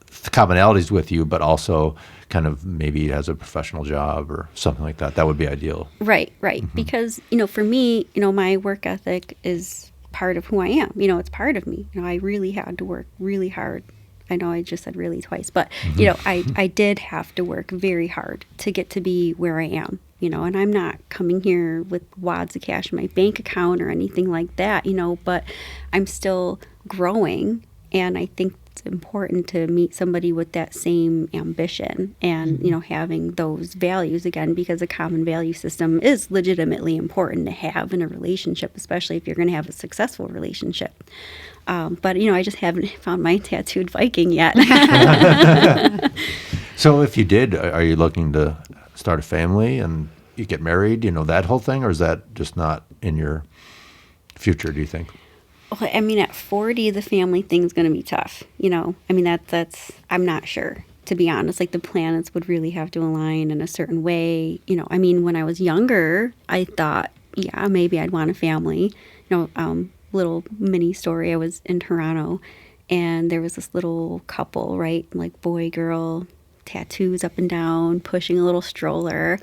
commonalities with you, but also kind of maybe has a professional job or something like that. That would be ideal. Right. Because, for me, my work ethic is part of who I am. It's part of me. I really had to work really hard. I know I just said really twice, but, I did have to work very hard to get to be where I am. And I'm not coming here with wads of cash in my bank account or anything like that, but I'm still growing. And I think it's important to meet somebody with that same ambition and, having those values again, because a common value system is legitimately important to have in a relationship, especially if you're going to have a successful relationship. But, I just haven't found my tattooed Viking yet. So if you did, are you looking to start a family and you get married, that whole thing, or is that just not in your future, do you think? Well, at 40, the family thing's going to be tough. That's I'm not sure, to be honest. Like the planets would really have to align in a certain way. When I was younger, I thought, yeah, maybe I'd want a family. Little mini story. I was in Toronto and there was this little couple, right? Like boy, girl, tattoos up and down, pushing a little stroller,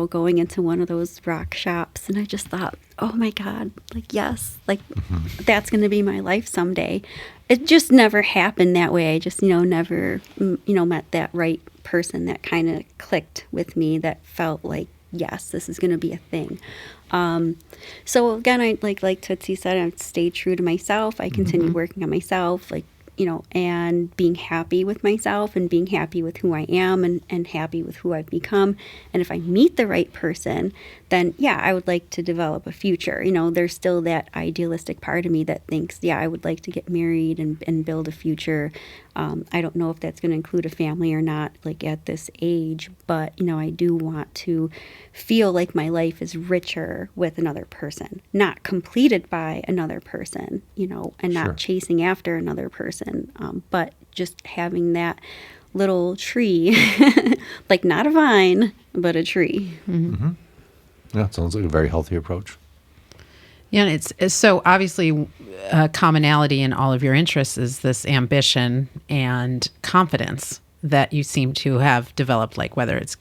going into one of those rock shops. And I just thought, oh my God, like, yes, like that's going to be my life someday. It just never happened that way. I just, never, met that right person that kind of clicked with me, that felt like, yes, this is going to be a thing. So again, I like Tootsie said, I stayed true to myself. I continued working on myself, like, and being happy with myself and being happy with who I am and happy with who I've become. And if I meet the right person, then yeah, I would like to develop a future. There's still that idealistic part of me that thinks, yeah, I would like to get married and build a future. I don't know if that's going to include a family or not, like at this age, but I do want to feel like my life is richer with another person, not completed by another person, and not Sure. chasing after another person, but just having that little tree, like not a vine, but a tree. Yeah, it sounds like a very healthy approach. Yeah, and it's so obviously a commonality in all of your interests is this ambition and confidence that you seem to have developed, like whether it's,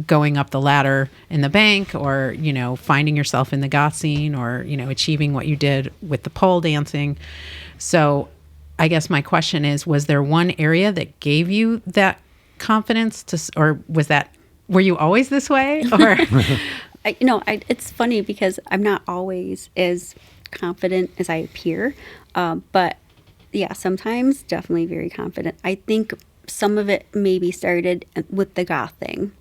going up the ladder in the bank or, finding yourself in the goth scene or, achieving what you did with the pole dancing. So I guess my question is, was there one area that gave you that confidence or were you always this way? Or It's funny because I'm not always as confident as I appear, but yeah, sometimes definitely very confident. I think some of it maybe started with the goth thing,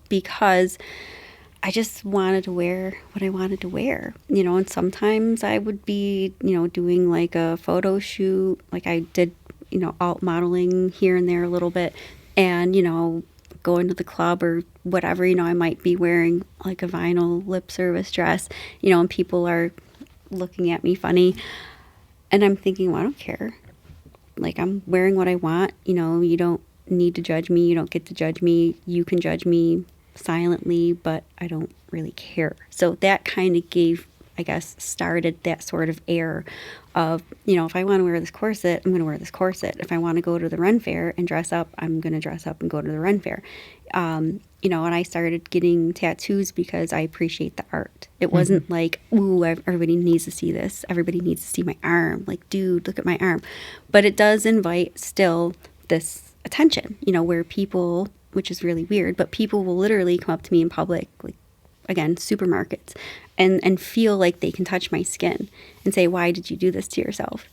because I just wanted to wear what I wanted to wear, and sometimes I would be, doing like a photo shoot, like I did, alt modeling here and there a little bit, and, going to the club or whatever, I might be wearing like a vinyl lip service dress, and people are looking at me funny. And I'm thinking, well, I don't care. Like, I'm wearing what I want. You don't need to judge me. You don't get to judge me. You can judge me silently, but I don't really care. So that kind of started that sort of air of, if I want to wear this corset, I'm going to wear this corset. If I want to go to the run fair and dress up, I'm going to dress up and go to the run fair. And I started getting tattoos because I appreciate the art. It wasn't like, ooh, everybody needs to see this. Everybody needs to see my arm. Like, dude, look at my arm. But it does invite still this attention, where people, which is really weird, but people will literally come up to me in public, like, again, supermarkets, and feel like they can touch my skin and say, why did you do this to yourself?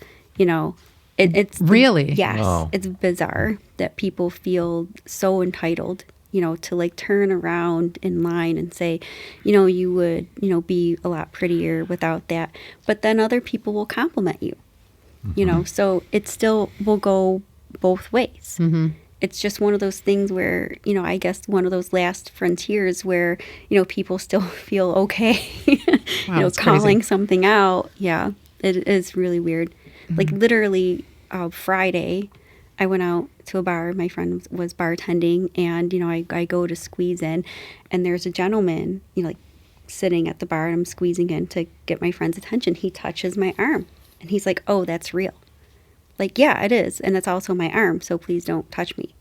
It's really? Yes. Wow. It's bizarre that people feel so entitled, to like turn around in line and say, you would, be a lot prettier without that. But then other people will compliment you, so it still will go both ways. It's just one of those things where, I guess one of those last frontiers where, people still feel okay, Wow, that's calling crazy. something out. Yeah, it is really weird. Like literally Friday, I went out to a bar. My friend was bartending, and, I go to squeeze in, and there's a gentleman, like sitting at the bar, and I'm squeezing in to get my friend's attention. He touches my arm, and he's like, oh, that's real. Like, yeah, it is. And it's also my arm. So please don't touch me.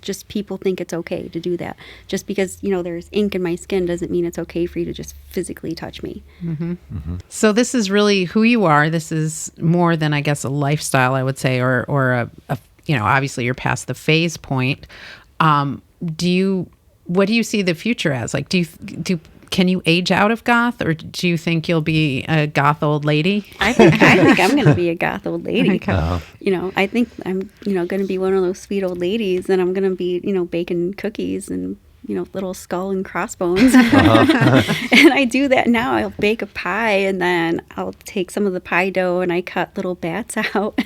Just people think it's okay to do that. Just because, there's ink in my skin doesn't mean it's okay for you to just physically touch me. So this is really who you are. This is more than, I guess, a lifestyle, I would say, or a obviously you're past the phase point. What do you see the future as? Like, can you age out of goth, or do you think you'll be a goth old lady? I think I'm going to be a goth old lady. Okay. I think I'm, going to be one of those sweet old ladies, and I'm going to be, baking cookies and, little skull and crossbones. And I do that now. I'll bake a pie, and then I'll take some of the pie dough and I cut little bats out.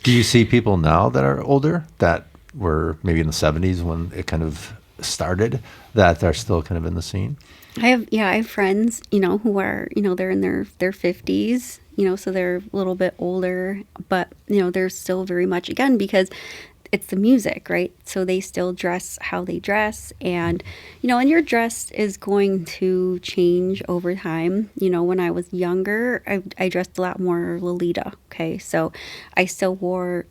Do you see people now that are older that were maybe in the 70s when it kind of started that are still kind of in the scene? I have friends, who are, they're in their 50s, so they're a little bit older, but, they're still very much, again, because it's the music, right? So they still dress how they dress, and, and your dress is going to change over time. When I was younger, I dressed a lot more Lolita, okay? So I still wore,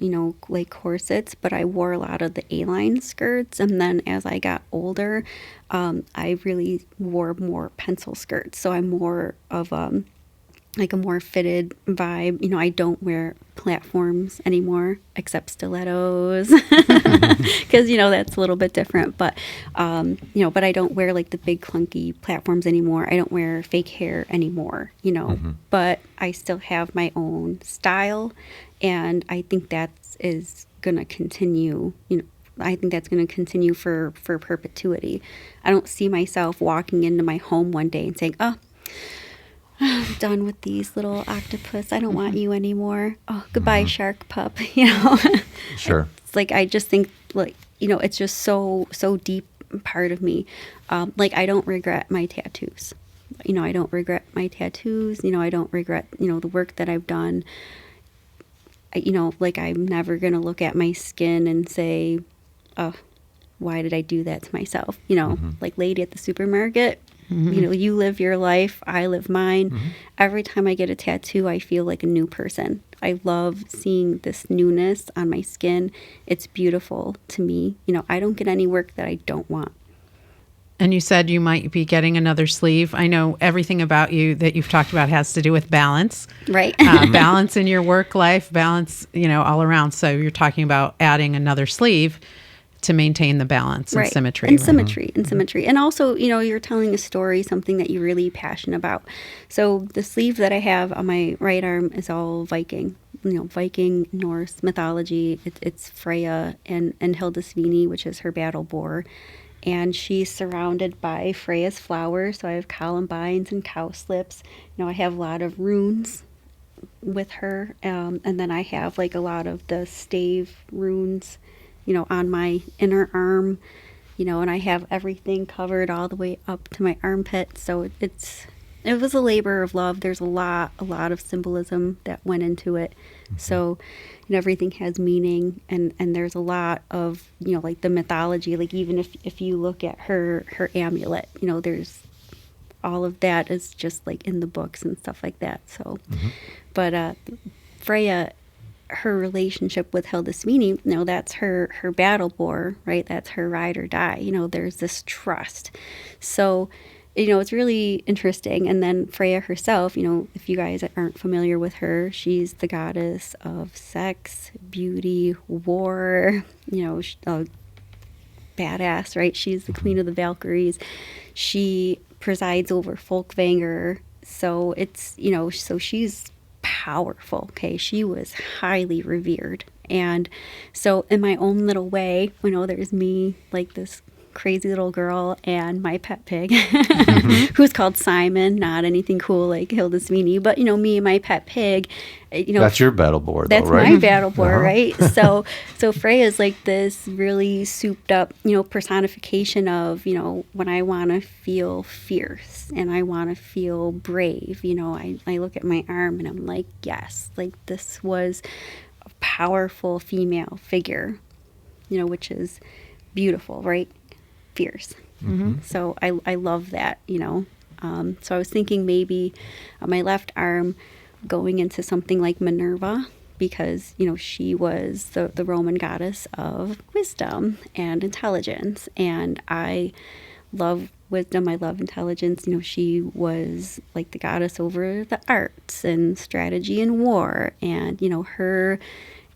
like corsets, but I wore a lot of the A-line skirts, and then as I got older, I really wore more pencil skirts. So I'm more of like a more fitted vibe. You know, I don't wear platforms anymore except stilettos because, you know, that's a little bit different. But, you know, but I don't wear like the big clunky platforms anymore. I don't wear fake hair anymore, you know, but I still have my own style. And I think that is going to continue, you know. I think that's going to continue for perpetuity. I don't see myself walking into my home one day and saying, oh, I'm done with these little octopus. I don't want you anymore. Oh, goodbye, shark pup. You know, Sure. it's like I just think, like, you know, it's just so deep part of me. Like, I don't regret my tattoos. You know, I don't regret my tattoos. You know, I don't regret, you know, the work that I've done. You know, like, I'm never gonna look at my skin and say, oh, why did I do that to myself? You know, like lady at the supermarket. You know, you live your life, I live mine. Every time I get a tattoo, I feel like a new person. I love seeing this newness on my skin. It's beautiful to me. You know, I don't get any work that I don't want. And you said you might be getting another sleeve. I know everything about you that you've talked about has to do with balance. Right. Balance in your work life, balance, you know, all around. So you're talking about adding another sleeve to maintain the balance and symmetry. And symmetry, and symmetry. And also, you know, you're telling a story, something that you're really passionate about. So the sleeve that I have on my right arm is all Viking, you know, Viking Norse mythology. It's Freya and Hildisvini, which is her battle boar. And she's surrounded by Freya's flowers. So I have columbines and cowslips. You know, I have a lot of runes with her. And then I have like a lot of the stave runes, you know, on my inner arm, you know, and I have everything covered all the way up to my armpit. So it was a labor of love. There's a lot of symbolism that went into it. So, you know, everything has meaning, and there's a lot of, you know, like the mythology, like even if you look at her amulet, you know, there's all of that is just like in the books and stuff like that. So, but Freya, her relationship with Hildisvini, you know, that's her battle boar, right? That's her ride or die. You know, there's this trust. So, you know, it's really interesting. And then Freya herself, you know, if you guys aren't familiar with her, she's the goddess of sex, beauty, war, you know, badass, right? She's the queen of the Valkyries. She presides over Folkvanger. So it's, you know, so she's powerful. Okay, she was highly revered. And so in my own little way, you know, there's me, like this crazy little girl, and my pet pig who's called Simon. Not anything cool like Hildisvini, but, you know, me and my pet pig, you know, that's your battle board, though, that's right? my battle board, right? So Freya's like this really souped up, you know, personification of, you know, when I want to feel fierce and I want to feel brave, you know, I look at my arm and I'm like, yes, like this was a powerful female figure, you know, which is beautiful, right? Fierce. So I love that, you know. So I was thinking maybe on my left arm going into something like Minerva, because, you know, she was the Roman goddess of wisdom and intelligence, and I love wisdom, I love intelligence. You know, she was like the goddess over the arts and strategy and war, and, you know, her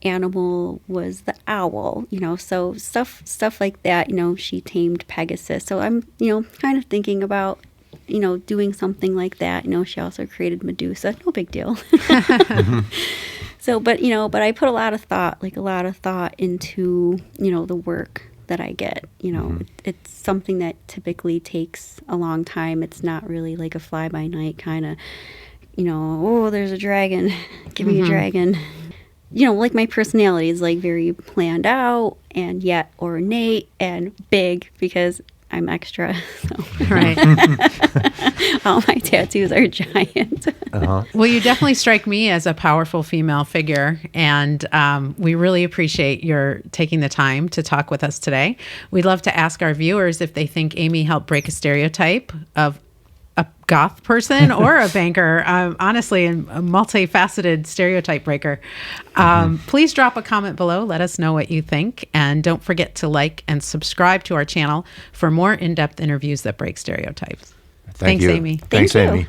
animal was the owl, you know, so stuff like that. You know, she tamed Pegasus. So I'm, you know, kind of thinking about, you know, doing something like that. You know, she also created Medusa. No big deal. So, but, you know, but I put a lot of thought into, you know, the work that I get. You know, it's something that typically takes a long time. It's not really like a fly-by-night kind of, you know, oh, there's a dragon, give me a dragon. You know, like my personality is like very planned out and yet ornate and big because I'm extra. So. Right. All my tattoos are giant. Well, you definitely strike me as a powerful female figure, and we really appreciate your taking the time to talk with us today. We'd love to ask our viewers if they think Amy helped break a stereotype of a goth person or a banker, honestly, and a multifaceted stereotype breaker. Please drop a comment below. Let us know what you think. And don't forget to like and subscribe to our channel for more in-depth interviews that break stereotypes. Thanks, Amy. Thanks, Thank you. Amy.